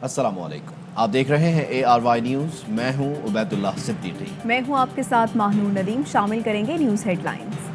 अस्सलाम वालेकुम। आप देख रहे हैं ARY न्यूज़। मैं हूं उबैदुल्लाह सिद्दीकी। मैं हूं आपके साथ माहनूर नदीम। शामिल करेंगे न्यूज़ हेडलाइंस।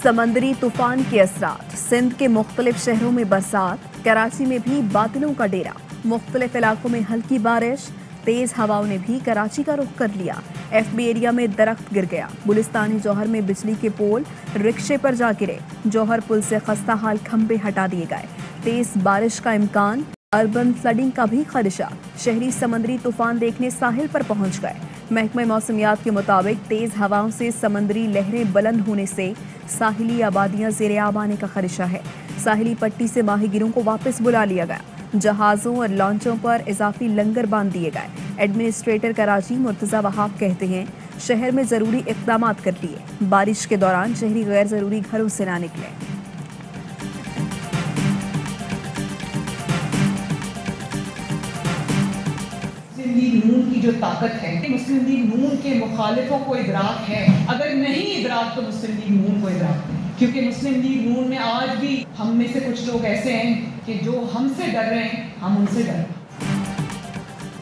समंदरी तूफान के असरात, सिंध के मुख्तलिफ शहरों में बरसात, कराची में भी बादलों का डेरा, मुख्तलिफ इलाकों में हल्की बारिश, तेज हवाओं ने भी कराची का रुख कर लिया। FB एरिया में दरख्त गिर गया। गुलिस्तानी जौहर में बिजली के पोल रिक्शे पर जा गिरे। जौहर पुल से खस्ता हाल खंबे हटा दिए गए। तेज बारिश का इम्कान, अर्बन फ्लडिंग का भी खदशा। शहरी समंदरी तूफान देखने साहिल पर पहुंच गए। महकमे मौसमियात के मुताबिक तेज हवाओं से समंदरी लहरें बुलंद होने से साहिली आबादियां ज़ेर-ए-आब आने का खदशा है। साहिली पट्टी से माहीगिरों को वापस बुला लिया गया। जहाज़ों और लॉन्चों पर इजाफी लंगर बांध दिए गए। एडमिनिस्ट्रेटर कराची मुर्तज़ा वहाब कहते हैं शहर में ज़रूरी इक़दामात कर लिए। बारिश के दौरान शहरी गैर ज़रूरी घरों से ना निकले। मुस्लिम लीग नून की जो ताकत है, मुस्लिम लीग नून के मुखालिफों को इदराक है। अगर नहीं इदराक तो मुस्लिम लीग नून को इदराक है, क्योंकि मुस्लिम लीग नून में आज भी हम में से कुछ लोग ऐसे हैं कि जो हमसे डर रहे हैं, हम उनसे डर रहे हैं।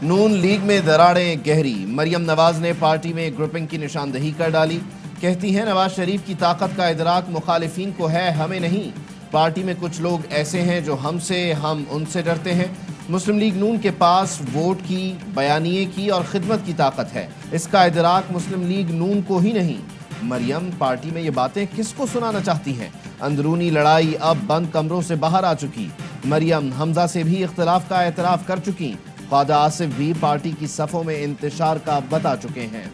नून लीग में दरारें गहरी। मरियम नवाज ने पार्टी में ग्रुपिंग की निशानदही कर डाली। कहती हैं नवाज शरीफ की ताकत का इदराक मुखालिफिन को है, हमें नहीं। पार्टी में कुछ लोग ऐसे हैं जो हमसे, हम उनसे डरते हैं। मुस्लिम लीग नून के पास वोट की, बयानिए की और खिदमत की ताकत है। इसका इदराक मुस्लिम लीग नून को ही नहीं। मरियम पार्टी में ये बातें किसको सुनाना चाहती हैं? अंदरूनी लड़ाई अब बंद कमरों से बाहर आ चुकी। मरियम हमजा से भी इख्तिलाफ का एतराफ़ कर चुकी। ख्वाजा आसिफ भी पार्टी की सफ़ों में इंतशार का बता चुके हैं।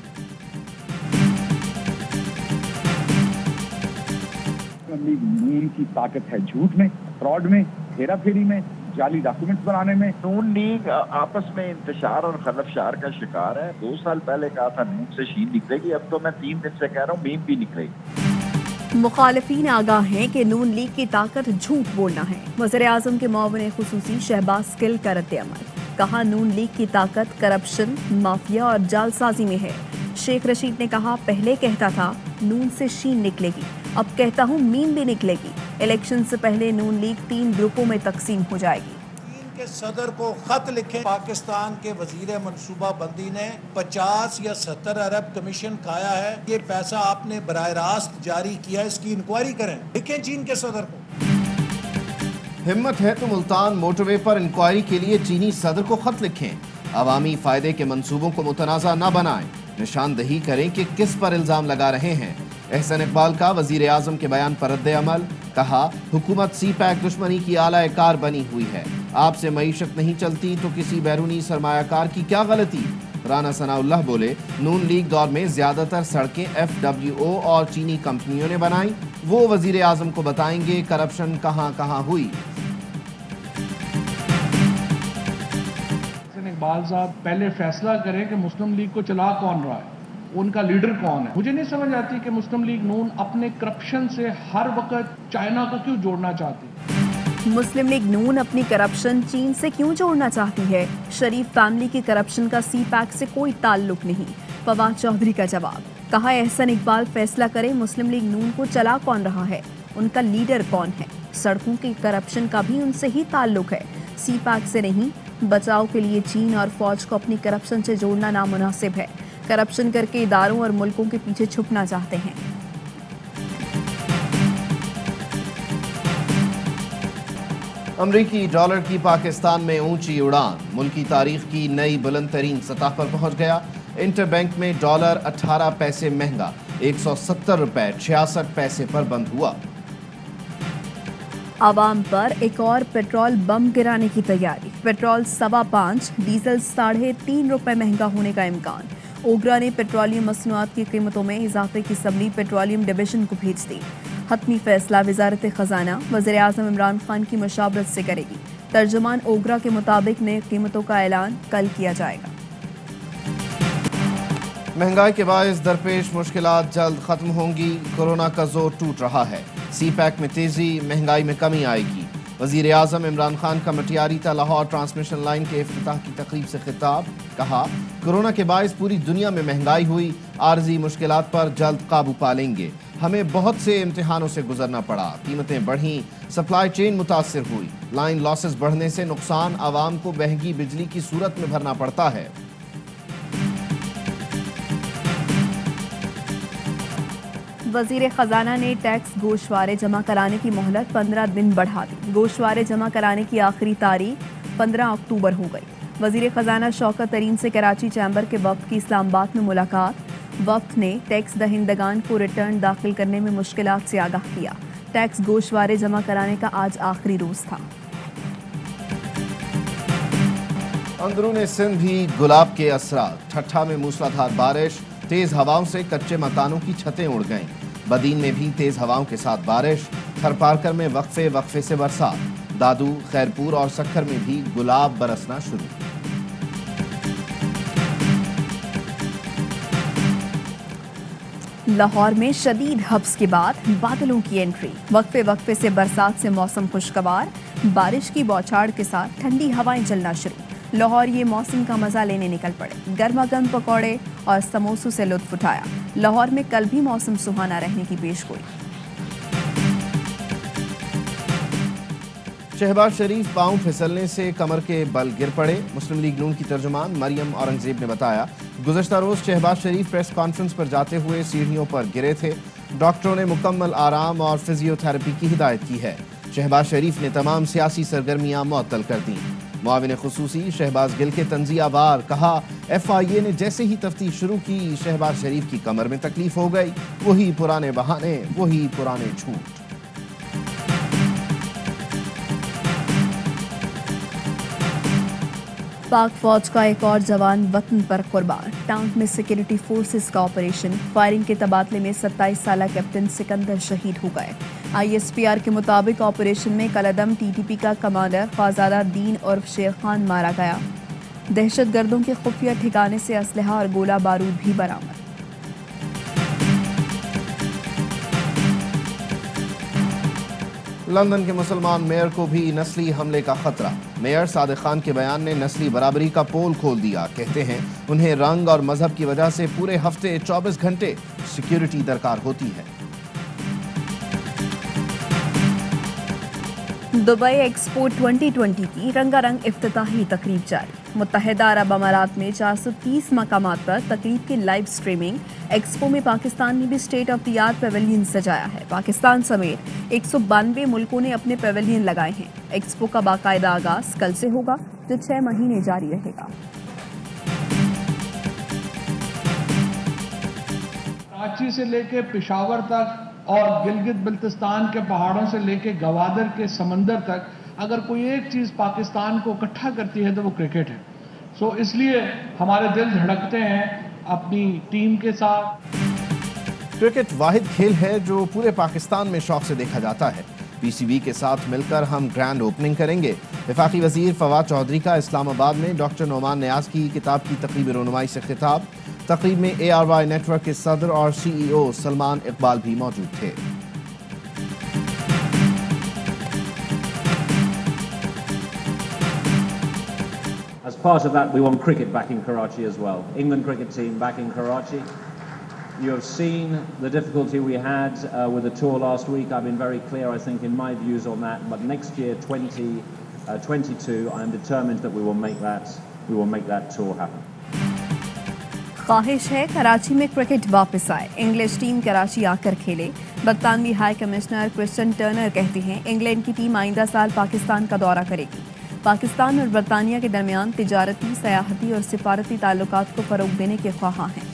लीग नून की ताकत है झूठ में, फ्रॉड में, हेरा फेरी में, जाली डॉक्यूमेंट्स बनाने में। नून लीग आपस में इंतशार और खलफशार का शिकार है। 2 साल पहले कहा था नून से शीन निकलेगी, अब तो मैं 3 दिन से कह रहा हूँ मीम भी निकलेगी। मुखालिफिन आगाह हैं कि नून लीग की ताकत झूठ बोलना है। वज़ीर-ए-आज़म के मुआविन खुसूसी शहबाज गिल का रद्द-ए-अमल। कहा नून लीग की ताकत करप्शन, माफिया और जालसाजी में है। शेख रशीद ने कहा पहले कहता था नून से शीन निकलेगी, अब कहता हूँ मीम भी निकलेगी। इलेक्शन से पहले नून लीग 3 ग्रुपों में तकसीम हो जाएगी। चीन के सदर को खत लिखे। पाकिस्तान के वजीर मनसूबा बंदी ने 50 या 70 अरब कमीशन खाया है। ये पैसा आपने बराह रास्त जारी किया, इसकी इंक्वायरी करें। लिखें चीन के सदर को। हिम्मत है तो मुल्तान मोटरवे पर इंक्वायरी के लिए चीनी सदर को खत लिखें। अवामी फायदे के मंसूबों को मुतनाज़ा न बनाएं। निशानदही करें कि किस पर इल्ज़ाम लगा रहे हैं। एहसन इकबाल का वज़ीर आज़म के बयान पर रद्द-ए-अमल। कहा हुकूमत CPAC दुश्मनी की आला कार बनी हुई है। आपसे मईशत नहीं चलती तो किसी बैरूनी सरमायाकार की क्या गलती। राना सनाउल्लाह बोले नून लीग दौर में ज़्यादातर सड़कें FWO और चीनी कंपनियों ने बनाई। वो वज़ीर आज़म को बताएंगे करप्शन कहाँ कहाँ हुई। इकबाल साहब पहले फैसला करें कि मुस्लिम लीग को चला कौन रहा है, उनका लीडर कौन है। मुझे नहीं समझ आती कि मुस्लिम लीग नून अपने करप्शन से हर वक्त चाइना को क्यों जोड़ना चाहती है। मुस्लिम लीग नून अपनी करप्शन चीन से क्यों जोड़ना चाहती है। शरीफ फैमिली की करप्शन का CPAC से कोई ताल्लुक नहीं। फवाद चौधरी का जवाब। कहा एहसन इकबाल फैसला करे मुस्लिम लीग नून को चला कौन रहा है, उनका लीडर कौन है। सड़कों की करप्शन का भी उनसे ही ताल्लुक है, CPAC से नहीं। बचाव के लिए चीन और फौज को अपनी करप्शन से जोड़ना नामुनासिब है। करप्शन करके इदारों और मुल्कों के पीछे छुपना चाहते हैं। अमरीकी डॉलर की पाकिस्तान में ऊंची उड़ान। मुल्की तारीख की नई बुलंद तरीन सतह पर पहुंच गया। इंटरबैंक में डॉलर 18 पैसे महंगा 170 रुपए 66 पैसे पर बंद हुआ। आवाम पर एक और पेट्रोल बम गिराने की तैयारी। पेट्रोल 5.25, डीजल 3.5 रुपए महंगा होने का इम्कान। ओगरा ने पेट्रोलियम मसनूआत की कीमतों में इजाफे की सबली पेट्रोलियम डिवीजन को भेज दी। हतमी फैसला वजारत खजाना वज़ीर-ए-आज़म इमरान खान की मशावरत से करेगी। तर्जुमान ओगरा के मुताबिक नई कीमतों का ऐलान कल किया जाएगा। महंगाई के बायस दरपेश मुश्किलात जल्द खत्म होंगी। कोरोना का जोर टूट रहा है। CPAC में तेजी, महंगाई में कमी आएगी। وزیر اعظم عمران خان کا مٹیاری تا لاہور ٹرانسمیشن لائن کے افتتاح کی تقریب سے خطاب. کہا کورونا کے باعث پوری دنیا میں مہنگائی ہوئی, عارضی مشکلات پر جلد قابو پا لیں گے. ہمیں بہت سے امتحانوں سے گزرنا پڑا, قیمتیں بڑھیں, سپلائی چین متاثر ہوئی, لائن لاسز بڑھنے سے نقصان عوام کو مہنگی بجلی کی صورت میں بھرنا پڑتا ہے. وزیر خزانہ نے ٹیکس گوشوارے جمع کرانے کی مہلت 15 دن بڑھا دی. گوشوارے جمع کرانے کی آخری تاریخ 15 اکتوبر ہو گئی. وزیر خزانہ شوکت ترین سے کراچی چیمبر کے وفد کی اسلام آباد میں ملاقات. وفد نے ٹیکس دہندگان کو ریٹرن داخل کرنے میں مشکلات سے آگاہ کیا. ٹیکس گوشوارے جمع کرانے کا آج آخری روز تھا. اندرون سندھ بھی گلاب کے اثرات. ٹھٹھا میں موسلادھار بارش, تیز ہواؤں سے کچے مکانوں کی چھتیں اڑ گئیں. بدین میں بھی تیز ہواؤں کے ساتھ بارش. تھر پارکر میں وقفے سے برسات. دادو, خیرپور اور سکھر میں بھی گلاب برسنا شروع. لاہور میں شدید حبس کے بعد بادلوں کی انٹری. وقفے سے برسات سے موسم خوشگوار. بارش کی بوچھاڑ کے ساتھ ٹھنڈی ہوائیں چلنا شروع. لاہور یہ موسم کا مزہ لینے نکل پڑے. گرما گرم پکوڑے اور سموسوں سے لطف اٹھایا. لاہور میں کل بھی موسم سہانا رہنے کی پیشگوئی. شہباز شریف پاؤں پھسلنے سے کمر کے بل گر پڑے. مسلم لیگ نون کی ترجمان مریم اورنگزیب نے بتایا گزشتہ روز شہباز شریف پریس کانفرنس پر جاتے ہوئے سیڑھیوں پر گرے تھے. ڈاکٹروں نے مکمل آرام اور فزیو تھراپی کی ہدایت کی ہے. شہباز شریف نے تمام سیاسی سرگرمیاں معطل کر دیں. معاون خصوصی شہباز گل کے تنزیہ وار. کہا ایف آئی اے نے جیسے ہی تفتیش شروع کی شہباز شریف کی کمر میں تکلیف ہو گئی. وہی پرانے بہانے, وہی پرانے جھوٹ. پاک فوج کا ایک اور جوان وطن پر قربان. ٹانک میں سیکورٹی فورسز کا آپریشن. فائرنگ کے تبادلے میں 27 سالہ کیپٹن سکندر شہید ہو گئے. آئی ایس پی آر کے مطابق آپریشن میں کالعدم ٹی ٹی پی کا کمانڈر خواجہ دین عرف شیر خان مارا گیا. دہشت گردوں کے خفیہ ٹھکانے سے اسلحہ اور گولہ بارود بھی برآمد. لندن کے مسلمان میئر کو بھی نسلی حملے کا خطرہ. میئر صادق خان کے بیان نے نسلی برابری کا پول کھول دیا. کہتے ہیں انہیں رنگ اور مذہب کی وجہ سے پورے ہفتے 24 گھنٹے سیکیورٹی درکار ہوتی ہے. دبئی ایکسپو 2020 کی رنگا رنگ افتتاحی تقریب جاری. متحدہ عرب امارات میں 430 مقامات پر تقریب کی لائیو سٹریمنگ. ایکسپو میں پاکستان نے بھی state of the art pavilion سجایا ہے. پاکستان سمیت 192 ملکوں نے اپنے پیویلین لگائے ہیں. ایکسپو کا باقاعدہ آغاز کل سے ہوگا جو 6 مہینے جاری رہے گا. کراچی سے لے کے پشاور تک اور گلگت بلتستان کے پہاڑوں سے لے کے گوادر کے سمندر تک اگر کوئی ایک چیز پاکستان کو اکٹھا کرتی ہے تو وہ کرکٹ ہے. سو اس لیے ہمارے دل دھڑکتے ہیں اپنی ٹیم کے ساتھ. کرکٹ واحد کھیل ہے جو پورے پاکستان میں شوق سے دیکھا جاتا ہے. پی سی بی کے ساتھ مل کر ہم گرینڈ اوپننگ کریں گے. وفاقی وزیر فواد چودھری کا اسلام آباد میں ڈاکٹر نعمان نیاز کی کتاب کی تقریب رونمائی سے خطاب. تقریب میں اے آر وائی نیٹ ورک کے صدر اور سی ای او سلمان اقبال بھی موجود تھے. As part of that, we want cricket back in Karachi as well. England cricket team back in Karachi. You have seen the difficulty we had with the tour last week. I've been very clear, I think, in my views on that. But next year, 2022, I am determined that we will make that tour happen. خواہش ہے کراچی میں cricket واپس آئے. English team Karachi آ کر کھیلے. برطانوی high commissioner کرسٹن Turner کہتے ہیں انگلینڈ کی ٹیم آئندہ سال پاکستان کا دورہ کرے گی. پاکستان اور برطانیہ کے درمیان تجارتی, سیاحتی اور سفارتی تعلقات کو فروغ دینے کے خواہاں ہیں.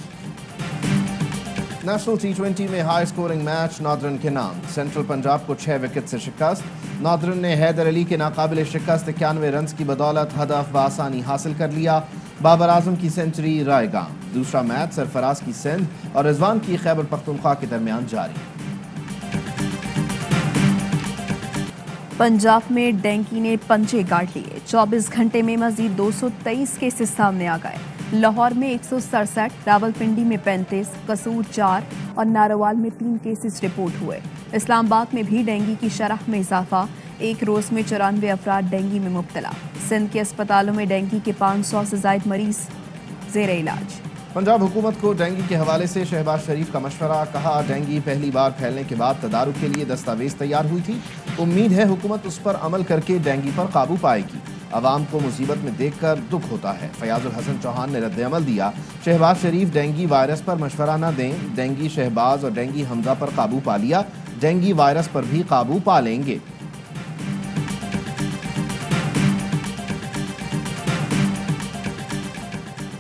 نیشنل T20 میں ہائی سکورنگ میچ ناردرن کے نام. سینٹرل پنجاب کو 6 وکٹ سے شکست. ناردرن نے حیدر علی کے ناقابل شکست 91 رنز کی بدولت ہدف بآسانی حاصل کر لیا. بابر اعظم کی سینچری رائے گاں. دوسرا میچ سرفراز کی سندھ اور رضوان کی خیبر پختونخوا کے درمیان جاری. پنجاب میں ڈینگی نے پنجے گاڑ لیے. 24 گھنٹے میں مزید 223 کیسز سامنے آ گئے. لاہور میں 167, راولپنڈی میں 35, قصور 4 اور ناروال میں 3 کیسز رپورٹ ہوئے. اسلام آباد میں بھی ڈینگی کی شرح میں اضافہ. एक रोज में 94 अफराद डेंगू में मुब्तला। सिंध के अस्पतालों में डेंगू के 500 से ज्यादा मरीज जेर इलाज। पंजाब हुकूमत को डेंगू के हवाले से शहबाज शरीफ का मशवरा। कहा, डेंगू पहली बार फैलने के बाद तदारुक के लिए दस्तावेज तैयार हुई थी। उम्मीद है हुकूमत उस पर अमल करके डेंगू पर काबू पाएगी। अवाम को मुसीबत में देखकर दुख होता है। फयाजुल हसन चौहान ने रद्द अमल दिया। शहबाज शरीफ डेंगू वायरस पर मशवरा न दें। डेंगू शहबाज और डेंगू हमजा पर काबू पा लिया, डेंगू वायरस पर भी काबू पा लेंगे।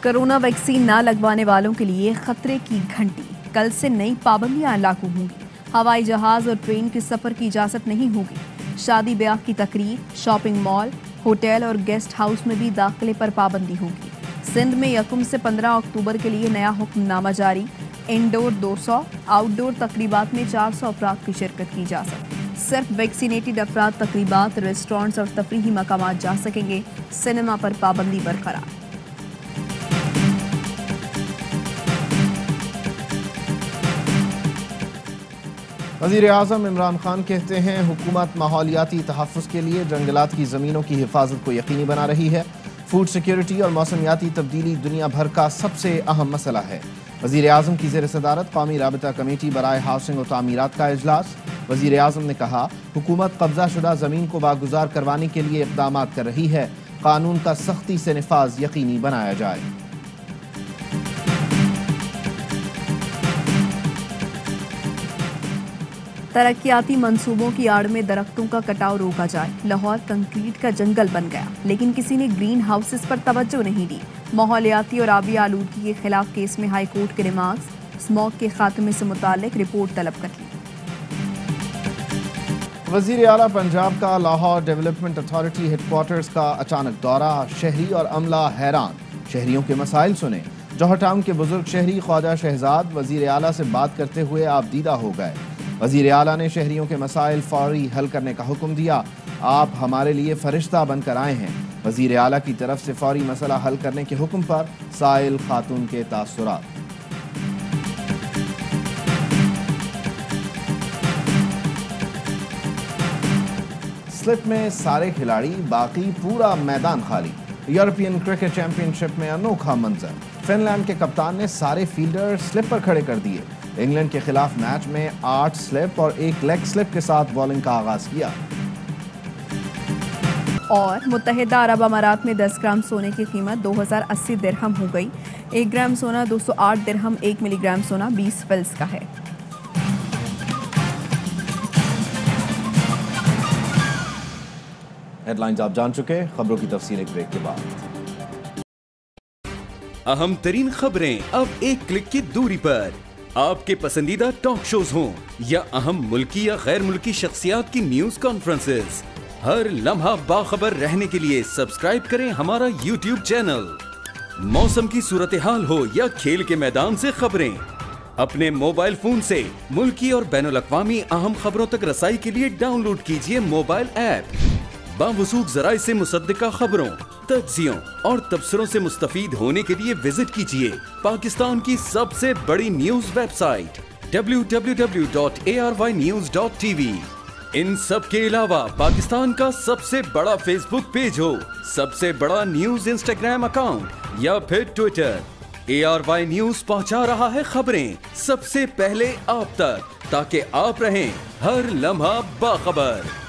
कोरोना वैक्सीन ना लगवाने वालों के लिए खतरे की घंटी। कल से नई पाबंदियां लागू होंगी। हवाई जहाज और ट्रेन के सफर की इजाजत नहीं होगी। शादी ब्याह की तकरीर, शॉपिंग मॉल, होटल और गेस्ट हाउस में भी दाखिले पर पाबंदी होगी। सिंध में 1 से 15 अक्टूबर के लिए नया हुक्मनामा जारी। इंडोर 200, आउटडोर तकरीबात में 400 अफराद की शिरकत की जा सकती। सिर्फ वैक्सीनेटेड अफराद तकरीबात, रेस्टोरेंट्स और तफरीही मकामात जा सकेंगे। सिनेमा पर पाबंदी बरकरार। वज़ीर आज़म इमरान खान कहते हैं, हुकूमत माहौलियाती तहफ़्फ़ुज़ के लिए जंगलात की ज़मीनों की हिफाजत को यकीनी बना रही है। फूड सिक्योरिटी और मौसमियाती तब्दीली दुनिया भर का सबसे अहम मसला है। वज़ीर आज़म की ज़ेर सदारत कौमी राबता कमेटी बराए हाउसिंग और तामीरात का इजलास। वज़ीर आज़म ने कहा, हुकूमत कब्ज़ा शुदा ज़मीन को बागुज़ार करवाने के लिए इक़दाम कर रही है। कानून का सख्ती से निफाज यकीनी बनाया जाए। तरक्याती मंसूबों की आड़ में दरख्तों का कटाव रोका जाए। लाहौर कंक्रीट का जंगल बन गया, लेकिन किसी ने ग्रीन हाउसेस पर तवज्जो नहीं दी। माहौलियाती और आबी आलूदगी के खिलाफ केस में हाई कोर्ट के रिमार्क्स। स्मॉग के खात्मे से मुतालिक रिपोर्ट तलब कर ली। वज़ीर आला पंजाब का लाहौर डेवलपमेंट अथॉरिटी हेडक्वार्टर्स का अचानक दौरा। शहरी और अमला हैरान। शहरियों के मसाइल सुने। जौहर टाउन के बुजुर्ग शहरी ख्वाजा शहजाद वज़ीर आला से बात करते हुए आपदीदा हो गए। वज़ीर आला ने शहरियों के मसाइल फौरी हल करने का हुक्म दिया। आप हमारे लिए फरिश्ता बनकर आए हैं। वज़ीर आला की तरफ से फौरी मसला हल करने के हुक्म पर साइल खातून के तासुरात। स्लिप में सारे खिलाड़ी, बाकी पूरा मैदान खाली। यूरोपियन क्रिकेट चैंपियनशिप में अनोखा मंजर। फिनलैंड के कप्तान ने सारे फील्डर स्लिप पर खड़े कर दिए। इंग्लैंड के खिलाफ मैच में 8 स्लिप और 1 लेग स्लिप के साथ बॉलिंग का आगाज किया। और मुत्तहिदा अरब अमारात में 10 ग्राम सोने की कीमत 2080 दिरहम हो गई। 1 ग्राम सोना 208 दिरहम, 1 मिलीग्राम सोना 20 फिल्स का है। हेडलाइंस आप जान चुके, खबरों की तफसील एक ब्रेक के बाद। अहम तरीन खबरें अब एक क्लिक की दूरी पर। आपके पसंदीदा टॉक शोज हों या अहम मुल्की या गैर मुल्की शख्सियात की न्यूज कॉन्फ्रेंसेस, हर लम्हा बाखबर रहने के लिए सब्सक्राइब करें हमारा YouTube चैनल। मौसम की सूरत हाल हो या खेल के मैदान से खबरें, अपने मोबाइल फोन से मुल्की और बैनुल अक़वामी अहम खबरों तक रसाई के लिए डाउनलोड कीजिए मोबाइल ऐप। बावसूख ज़राए से मुसद्दिका खबरों, तज्ज़ियों और तबसरों से मुस्तफीद होने के लिए विजिट कीजिए पाकिस्तान की सबसे बड़ी न्यूज वेबसाइट www.arvynews.tv। इन सब के अलावा पाकिस्तान का सबसे बड़ा फेसबुक पेज हो, सबसे बड़ा न्यूज इंस्टाग्राम अकाउंट या फिर ट्विटर, ARY न्यूज पहुंचा रहा है खबरें सबसे पहले आप तक, ताकि आप रहें हर लम्हा बाखबर।